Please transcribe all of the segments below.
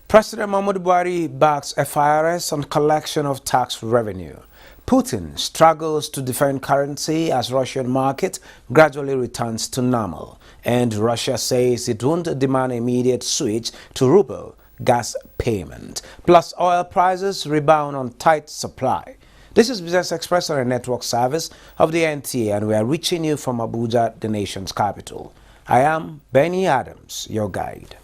President Muhammadu Buhari backs FIRS on collection of tax revenue. Putin struggles to defend currency as Russian market gradually returns to normal. And Russia says it won't demand immediate switch to ruble gas payment. Plus oil prices rebound on tight supply. This is Business Express on a network service of the NTA, and we are reaching you from Abuja, the nation's capital. I am Benny Adams, your guide.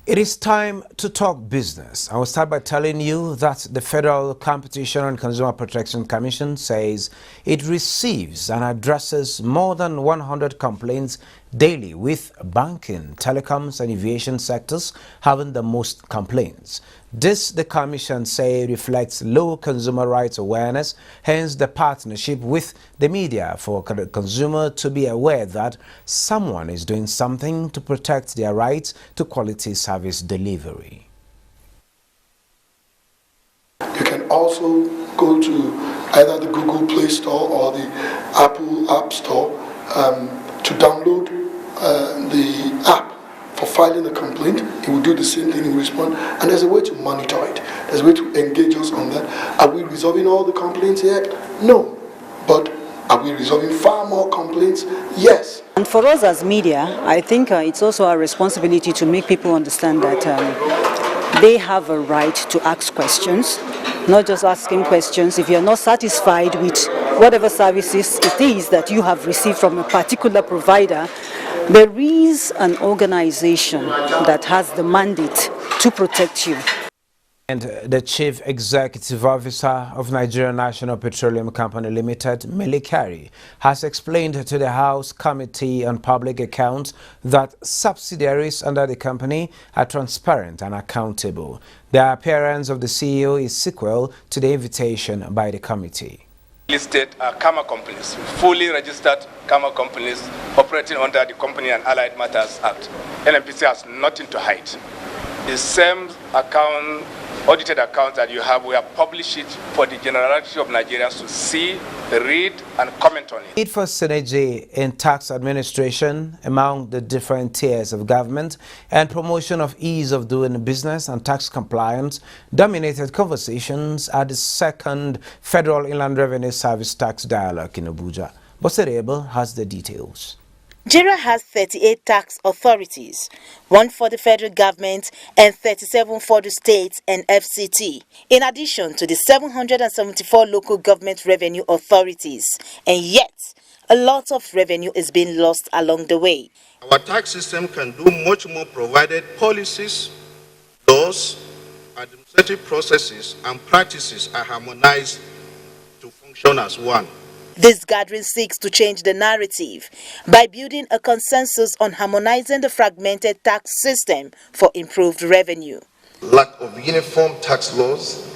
It is time to talk business. I will start by telling you that the Federal Competition and Consumer Protection Commission says it receives and addresses more than 100 complaints daily, with banking, telecoms and aviation sectors having the most complaints. This, the Commission say, reflects low consumer rights awareness, hence the partnership with the media for the consumer to be aware that someone is doing something to protect their rights to quality service delivery. You can also go to either the Google Play Store or the Apple App Store to download the app for filing a complaint. It will do the same thing in response, and there's a way to monitor it. There's a way to engage us on that. Are we resolving all the complaints yet? No. But are we resolving far more complaints? Yes. And for us as media, I think it's also our responsibility to make people understand that they have a right to ask questions, not just asking questions. If you're not satisfied with whatever services it is that you have received from a particular provider, there is an organization that has the mandate to protect you. And the Chief Executive Officer of Nigerian National Petroleum Company Limited, Melikari, has explained to the House Committee on Public Accounts that subsidiaries under the company are transparent and accountable. The appearance of the CEO is sequel to the invitation by the committee. Listed Kama companies, fully registered Kama companies operating under the Company and Allied Matters Act. NNPC has nothing to hide. The same audited account that you have, we have published it for the generality of Nigerians to see, read, and comment on it. Need for synergy in tax administration among the different tiers of government and promotion of ease of doing business and tax compliance dominated conversations at the second Federal Inland Revenue Service Tax Dialogue in Abuja. Boserebo has the details. Nigeria has 38 tax authorities, 1 for the federal government and 37 for the states and FCT, in addition to the 774 local government revenue authorities. And yet, a lot of revenue is being lost along the way. Our tax system can do much more provided policies, laws, administrative processes and practices are harmonized to function as one. This gathering seeks to change the narrative by building a consensus on harmonizing the fragmented tax system for improved revenue. Lack of uniform tax laws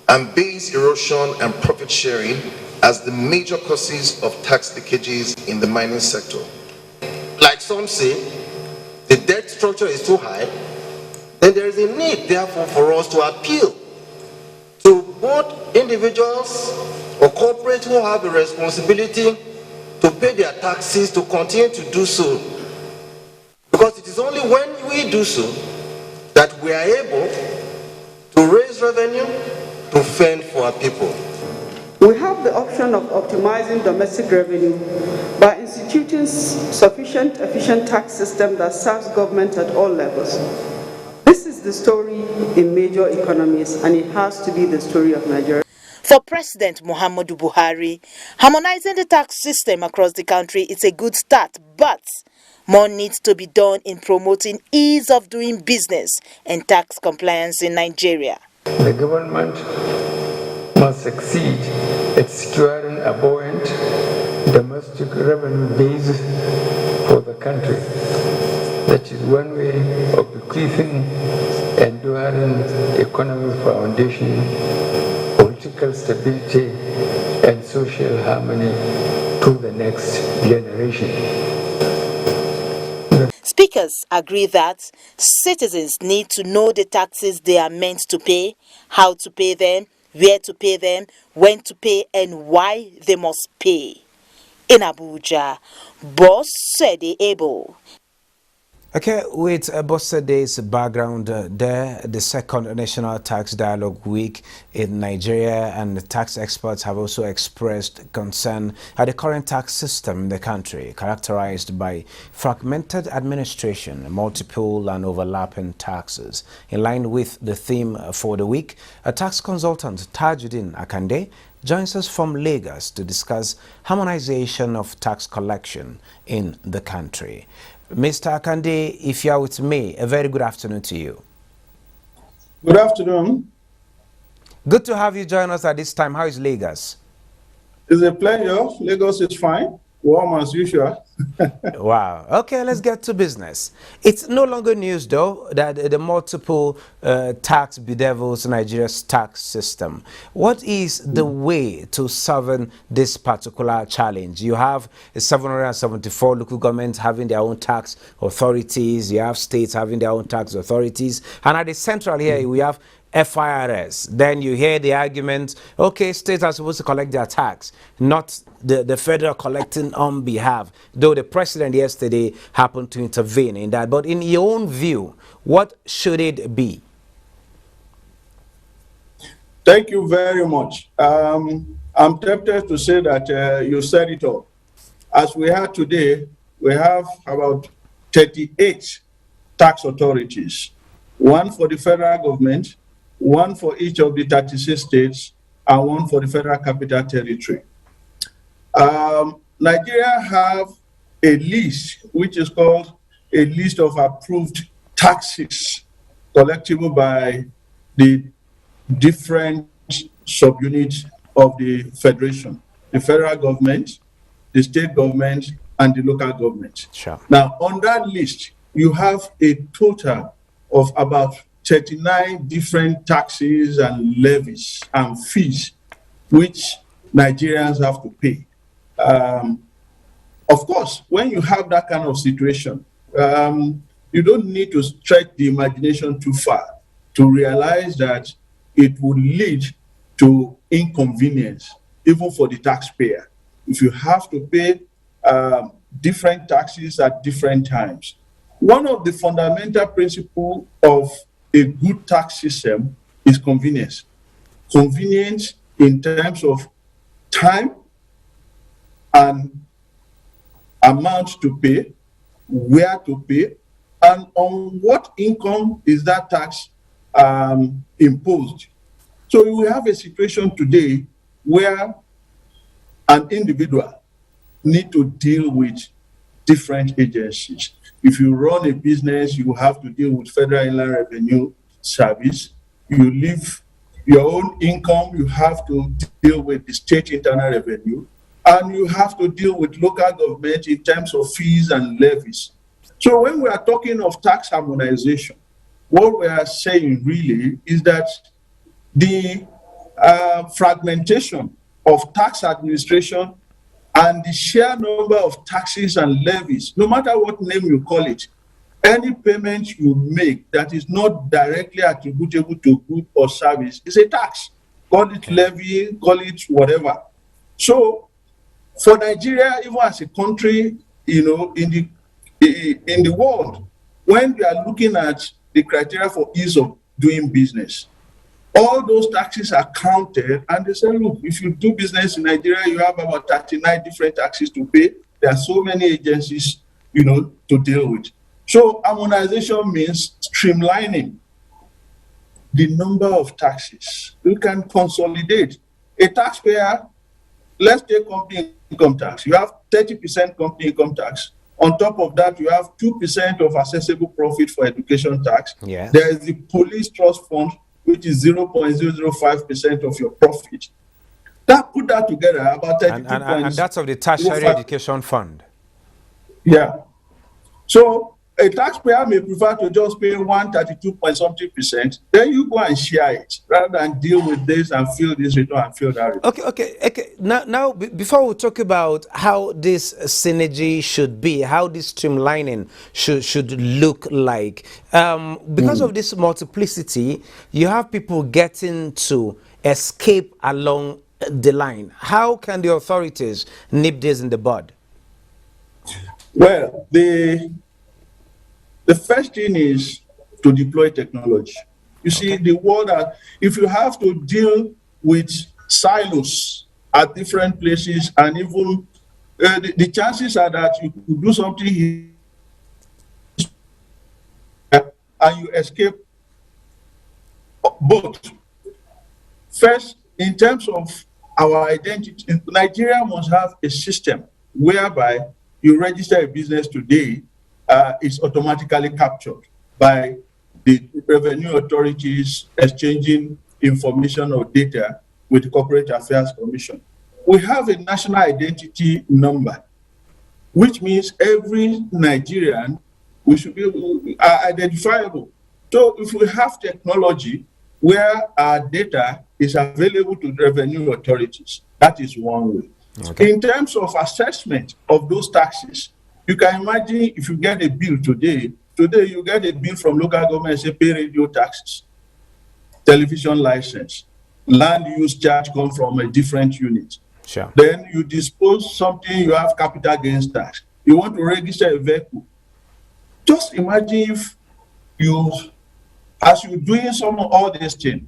and base erosion and profit sharing as the major causes of tax leakages in the mining sector. Like some say, the debt structure is too high, then there is a need, therefore, for us to appeal to both individuals or corporates who have a responsibility to pay their taxes to continue to do so. Because it is only when we do so that we are able to raise revenue to fend for our people. We have the option of optimizing domestic revenue by instituting sufficient, efficient tax system that serves government at all levels. This is the story in major economies, and it has to be the story of Nigeria. For President Muhammadu Buhari, harmonizing the tax system across the country is a good start, but more needs to be done in promoting ease of doing business and tax compliance in Nigeria. The government must succeed at securing a buoyant domestic revenue base for the country. That is one way of bequeathing enduring economic foundation, political stability, and social harmony to the next generation. Speakers agree that citizens need to know the taxes they are meant to pay, how to pay them, where to pay them, when to pay, and why they must pay. In Abuja, Boss said they able. Okay, with Bossede's background there, the second National Tax Dialogue Week in Nigeria, and the tax experts have also expressed concern at the current tax system in the country, characterized by fragmented administration, multiple and overlapping taxes. In line with the theme for the week, a tax consultant, Tajuddin Akande, joins us from Lagos to discuss harmonization of tax collection in the country. Mr. Akande, if you are with me, a very good afternoon to you. Good afternoon. Good to have you join us at this time. How is Lagos? It's a pleasure. Lagos is fine. Warm as usual. Wow. Okay, let's get to business. It's no longer news, though, that the multiple tax bedevils Nigeria's tax system. What is the way to solving this particular challenge? You have 774 local governments having their own tax authorities. You have states having their own tax authorities. And at the central here, we have FIRS. Then you hear the argument, okay, states are supposed to collect their tax, not the federal collecting on behalf, though the president yesterday happened to intervene in that. But in your own view, what should it be? Thank you very much. I'm tempted to say that you said it all. As we have today, we have about 38 tax authorities, one for the federal government, one for each of the 36 states, and one for the Federal Capital Territory. Nigeria have a list, which is called a list of approved taxes collectible by the different subunits of the Federation, the federal government, the state government, and the local government. Sure. Now, on that list, you have a total of about 39 different taxes and levies and fees which Nigerians have to pay. Of course, when you have that kind of situation, you don't need to stretch the imagination too far to realize that it would lead to inconvenience, even for the taxpayer. If you have to pay different taxes at different times. One of the fundamental principles of a good tax system is convenience. Convenience in terms of time and amount to pay, where to pay, and on what income is that tax imposed. So we have a situation today where an individual need to deal with different agencies. If you run a business, you have to deal with Federal Inland Revenue Service. You leave your own income, you have to deal with the state internal revenue, and you have to deal with local government in terms of fees and levies. So when we are talking of tax harmonization, what we are saying really is that the fragmentation of tax administration and the sheer number of taxes and levies, no matter what name you call it, any payment you make that is not directly attributable to good or service is a tax. Call it levy, call it whatever. So for Nigeria, even as a country, in the world, when we are looking at the criteria for ease of doing business, all those taxes are counted, and they say, look, if you do business in Nigeria, you have about 39 different taxes to pay. There are so many agencies, to deal with. So harmonization means streamlining the number of taxes. You can consolidate. A taxpayer, let's take company income tax. You have 30% company income tax. On top of that, you have 2% of accessible profit for education tax. Yes. There is the police trust fund, which is 0.005% of your profit. Put that together, about 32 and that's of the tertiary education fund. Yeah. So a taxpayer may prefer to just pay 132 point something percent, then you go and share it rather than deal with this and fill this return and fill that return. Okay. Now, before we talk about how this synergy should be, how this streamlining should look like, because of this multiplicity, you have people getting to escape along the line. How can the authorities nip this in the bud? Well, the first thing is to deploy technology. You see, the world, if you have to deal with silos at different places, and even the chances are that you could do something here and you escape both. First, in terms of our identity, Nigeria must have a system whereby you register a business today, it's automatically captured by the revenue authorities exchanging information or data with the Corporate Affairs Commission. We have a national identity number, which means every Nigerian we should be identifiable. So if we have technology where our data is available to revenue authorities, that is one way. Okay. In terms of assessment of those taxes, you can imagine if you get a bill today you get a bill from local government, say pay radio taxes, television license, land use charge come from a different unit. Sure. Then you dispose something, you have capital gains tax. You want to register a vehicle. Just imagine if as you're doing some of all these things,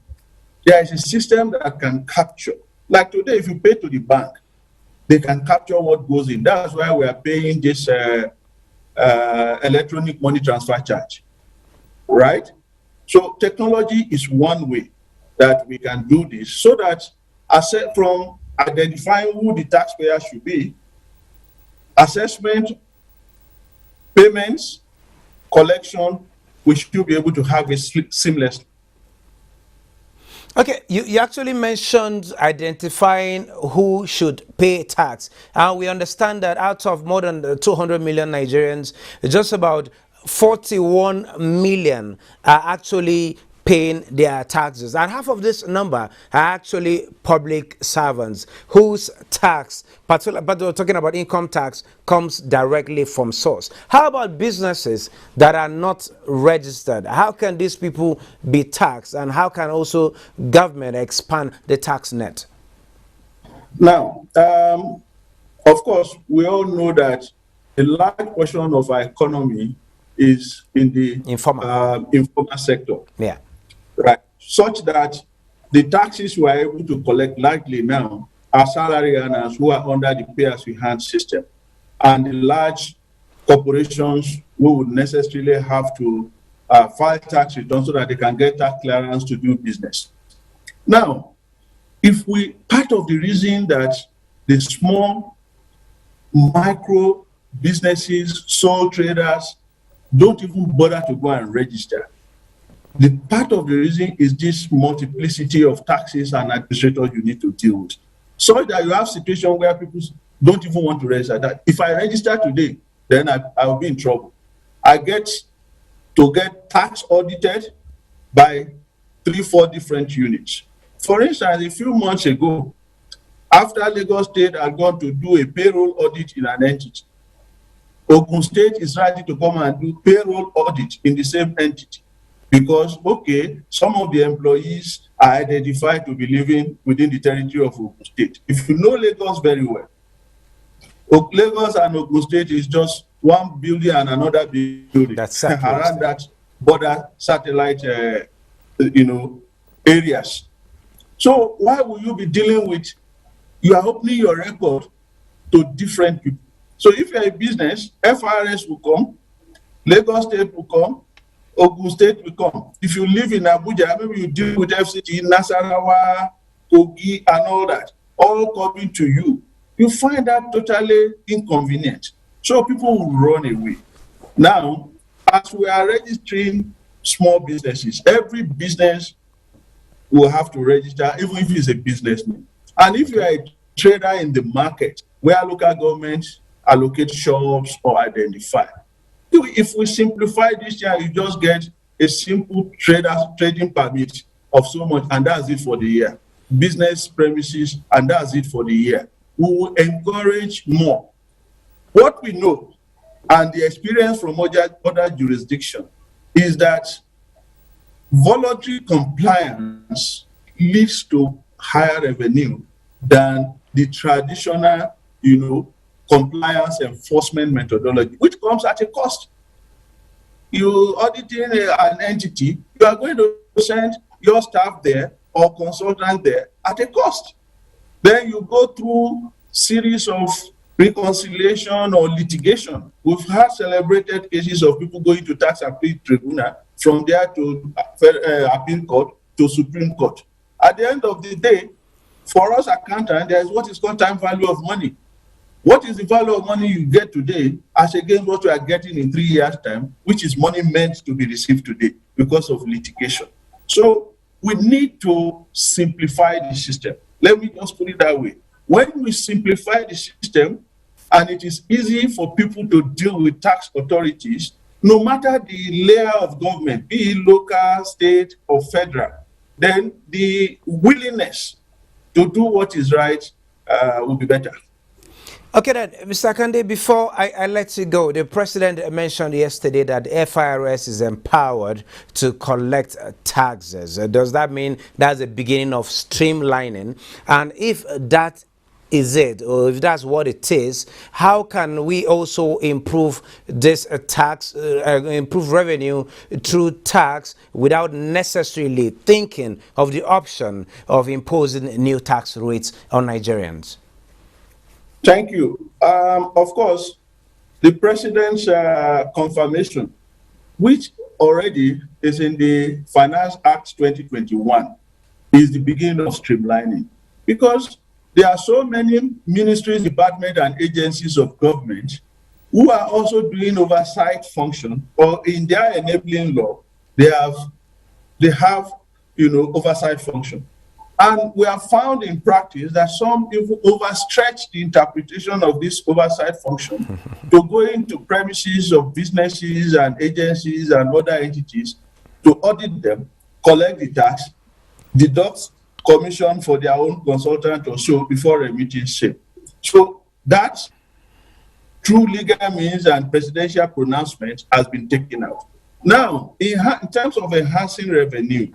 there is a system that can capture. Like today, if you pay to the bank, they can capture what goes in. That's why we are paying this electronic money transfer charge, right? So technology is one way that we can do this, so that aside from identifying who the taxpayer should be, assessment, payments, collection, we should be able to have it seamlessly. Okay, you actually mentioned identifying who should pay tax. And we understand that out of more than 200 million Nigerians, just about 41 million are actually paying their taxes. And half of this number are actually public servants whose tax, but we're talking about income tax, comes directly from source. How about businesses that are not registered? How can these people be taxed, and how can also government expand the tax net? Now, of course, we all know that a large portion of our economy is in the informal sector. Yeah. Right. Such that the taxes we are able to collect largely now are salary earners who are under the pay-as-you-hand system, and the large corporations who would necessarily have to file tax returns so that they can get tax clearance to do business. Now, part of the reason that the small micro businesses, sole traders don't even bother to go and register, the part of the reason is this multiplicity of taxes and administrators you need to deal with. So that you have situations where people don't even want to register. That if I register today, then I will be in trouble. I get to get tax audited by 3-4 different units. For instance, a few months ago, after Lagos State had gone to do a payroll audit in an entity, Ogun State is ready to come and do payroll audit in the same entity. Because, okay, some of the employees are identified to be living within the territory of Ogun State. If you know Lagos very well, Lagos and Ogun State is just one building and another building. That's around that border satellite, areas. So why will you be dealing with, you are opening your record to different people. So if you're a business, FRS will come, Lagos State will come, Ogun State will come. If you live in Abuja, maybe you deal with FCT, Nasarawa, Kogi, and all coming to you. You find that totally inconvenient. So people will run away. Now, as we are registering small businesses, every business will have to register, even if it's a business name. And if you are a trader in the market where local governments allocate shops or identify, if we simplify this year, you just get a simple trading permit of so much, and that's it for the year. Business premises, and that's it for the year. We will encourage more. What we know, and the experience from other jurisdictions, is that voluntary compliance leads to higher revenue than the traditional, compliance enforcement methodology, which comes at a cost. You auditing an entity, you are going to send your staff there or consultant there at a cost. Then you go through series of reconciliation or litigation. We've had celebrated cases of people going to tax appeal tribunal, from there to appeal court to Supreme Court. At the end of the day, for us accountants, there is what is called time value of money. What is the value of money you get today as against what you are getting in 3 years' time, which is money meant to be received today because of litigation? So we need to simplify the system. Let me just put it that way. When we simplify the system, and it is easy for people to deal with tax authorities, no matter the layer of government, be it local, state, or federal, then the willingness to do what is right will be better. Okay then, Mr. Kande, before I let you go, the president mentioned yesterday that FIRS is empowered to collect taxes. Does that mean that's the beginning of streamlining? And if that is it, or if that's what it is, how can we also improve this improve revenue through tax without necessarily thinking of the option of imposing new tax rates on Nigerians? Thank you. Of course, the president's confirmation, which already is in the Finance Act 2021, is the beginning of streamlining, because there are so many ministries, departments, and agencies of government who are also doing oversight function, or in their enabling law, they have oversight function. And we have found in practice that some people overstretch the interpretation of this oversight function to go into premises of businesses and agencies and other entities to audit them, collect the tax, deduct commission for their own consultant or so before remitting same. So that through legal means and presidential pronouncement has been taken out. Now, in terms of enhancing revenue,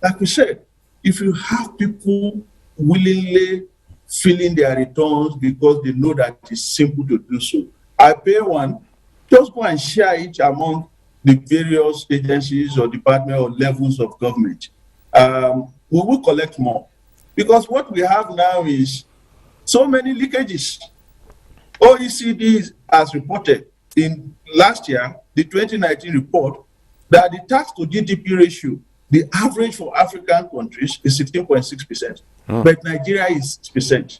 like we said, if you have people willingly filling their returns because they know that it's simple to do so, I pay one, just go and share it among the various agencies or departments or levels of government. We will collect more. Because what we have now is so many leakages. OECD has reported in last year, the 2019 report, that the tax to GDP ratio, the average for African countries is 16.6%, but Nigeria is 6%.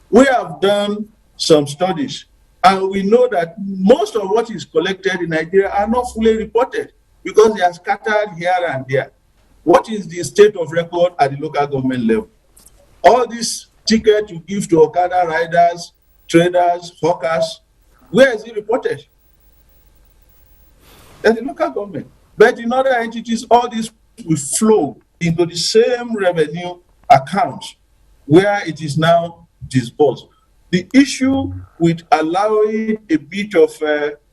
We have done some studies, and we know that most of what is collected in Nigeria are not fully reported because they are scattered here and there. What is the state of record at the local government level? All these tickets you give to Okada riders, traders, hawkers, where is it reported? At the local government. But in other entities, all this will flow into the same revenue account where it is now disbursed. The issue with allowing a bit of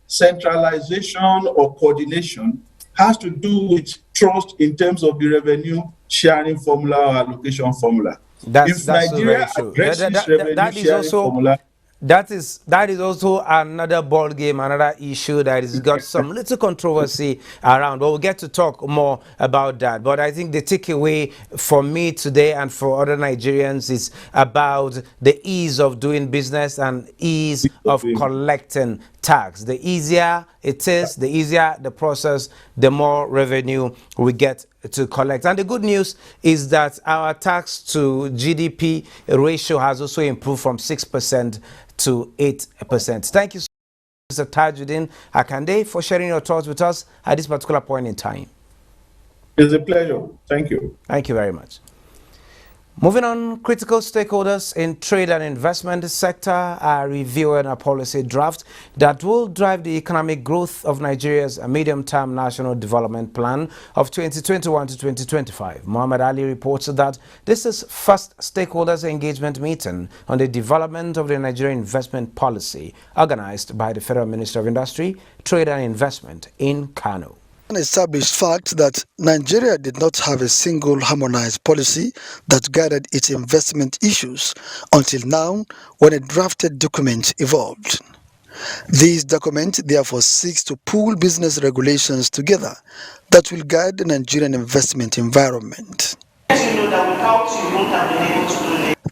centralization or coordination has to do with trust in terms of the revenue sharing formula or allocation formula. If Nigeria addresses revenue sharing formula, that is also another ball game, another issue that has got some little controversy around. But we'll get to talk more about that. But I think the takeaway for me today and for other Nigerians is about the ease of doing business and ease of collecting tax. The easier it is, the easier the process, the more revenue we get to collect. And the good news is that our tax to GDP ratio has also improved from 6% to 8%. Thank you so much, Mr. Tajuddin Akande, for sharing your thoughts with us at this particular point in time. It's a pleasure. Thank you. Thank you very much. Moving on, critical stakeholders in trade and investment sector are reviewing a policy draft that will drive the economic growth of Nigeria's medium-term national development plan of 2021 to 2025. Muhammad Ali reports that this is first stakeholders engagement meeting on the development of the Nigerian investment policy organized by the Federal Ministry of Industry, Trade and Investment in Kano. An established fact that Nigeria did not have a single harmonized policy that guided its investment issues until now, when a drafted document evolved. This document therefore seeks to pool business regulations together that will guide the Nigerian investment environment.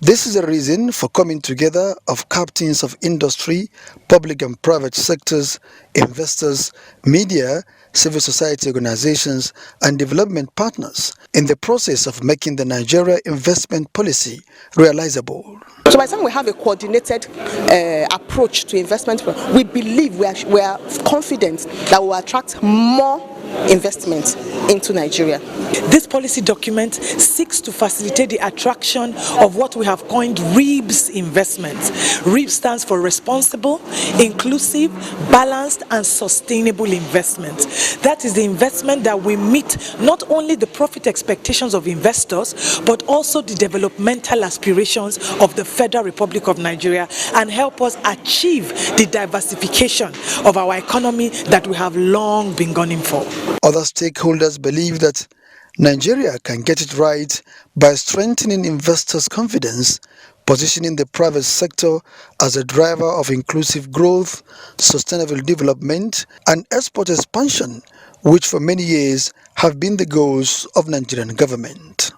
This is a reason for coming together of captains of industry, public and private sectors, investors, media, civil society organizations, and development partners in the process of making the Nigeria investment policy realizable. So by the time we have a coordinated approach to investment, we believe we are confident that we will attract more investment into Nigeria. This policy document seeks to facilitate the attraction of what we have coined RIBS investments. RIBS stands for Responsible, Inclusive, Balanced and Sustainable Investment. That is the investment that will meet not only the profit expectations of investors, but also the developmental aspirations of the Federal Republic of Nigeria and help us achieve the diversification of our economy that we have long been gunning for. Other stakeholders believe that Nigeria can get it right by strengthening investors' confidence, positioning the private sector as a driver of inclusive growth, sustainable development, and export expansion, which for many years have been the goals of Nigerian government.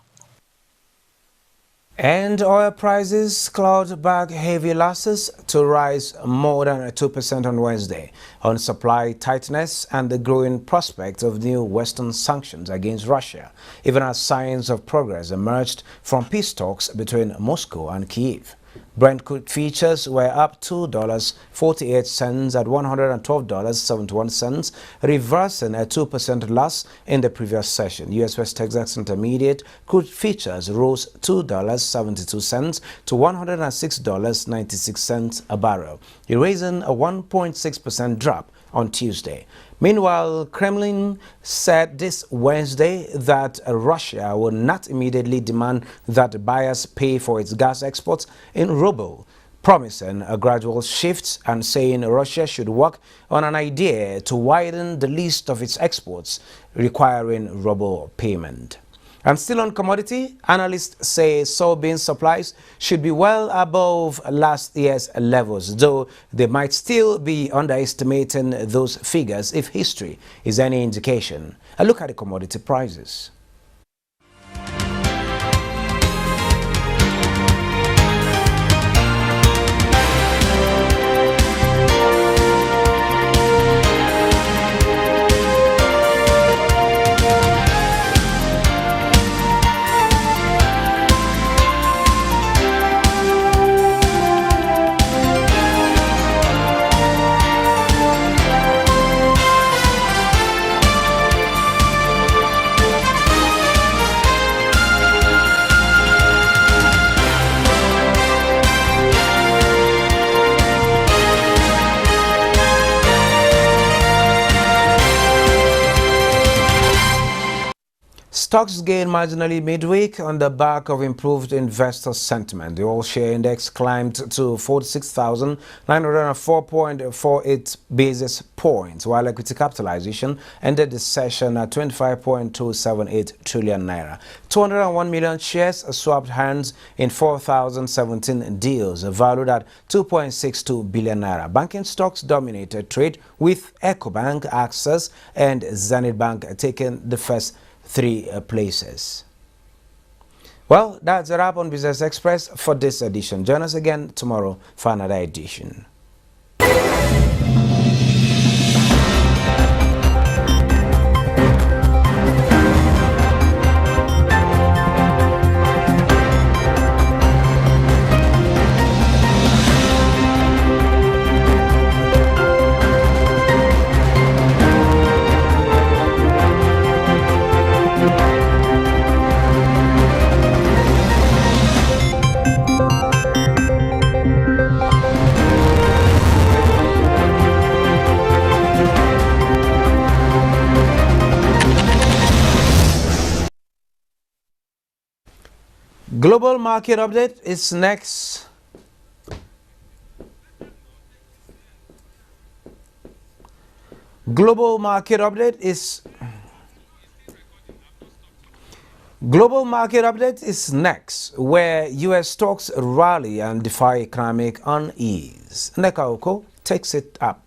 And oil prices clawed back heavy losses to rise more than 2% on Wednesday on supply tightness and the growing prospect of new Western sanctions against Russia, even as signs of progress emerged from peace talks between Moscow and Kyiv. Brent crude futures were up $2.48 at $112.71, reversing a 2% loss in the previous session. U.S. West Texas Intermediate crude futures rose $2.72 to $106.96 a barrel, erasing a 1.6% drop on Tuesday. Meanwhile, Kremlin said this Wednesday that Russia will not immediately demand that buyers pay for its gas exports in ruble, promising a gradual shift and saying Russia should work on an idea to widen the list of its exports requiring ruble payment. And still on commodity, analysts say soybean supplies should be well above last year's levels, though they might still be underestimating those figures if history is any indication. A look at the commodity prices. Stocks gained marginally midweek on the back of improved investor sentiment. The all-share index climbed to 46,904.48 basis points, while equity capitalization ended the session at 25.278 trillion naira. 201 million shares swapped hands in 4,017 deals, valued at 2.62 billion naira. Banking stocks dominated trade, with Ecobank, Access, and Zenith Bank taking the first three places. Well, that's a wrap on Business Express for this edition. Join us again tomorrow for another edition. Global market update is next. Global market update is next, where U.S. stocks rally and defy economic unease. Neka Oko takes it up.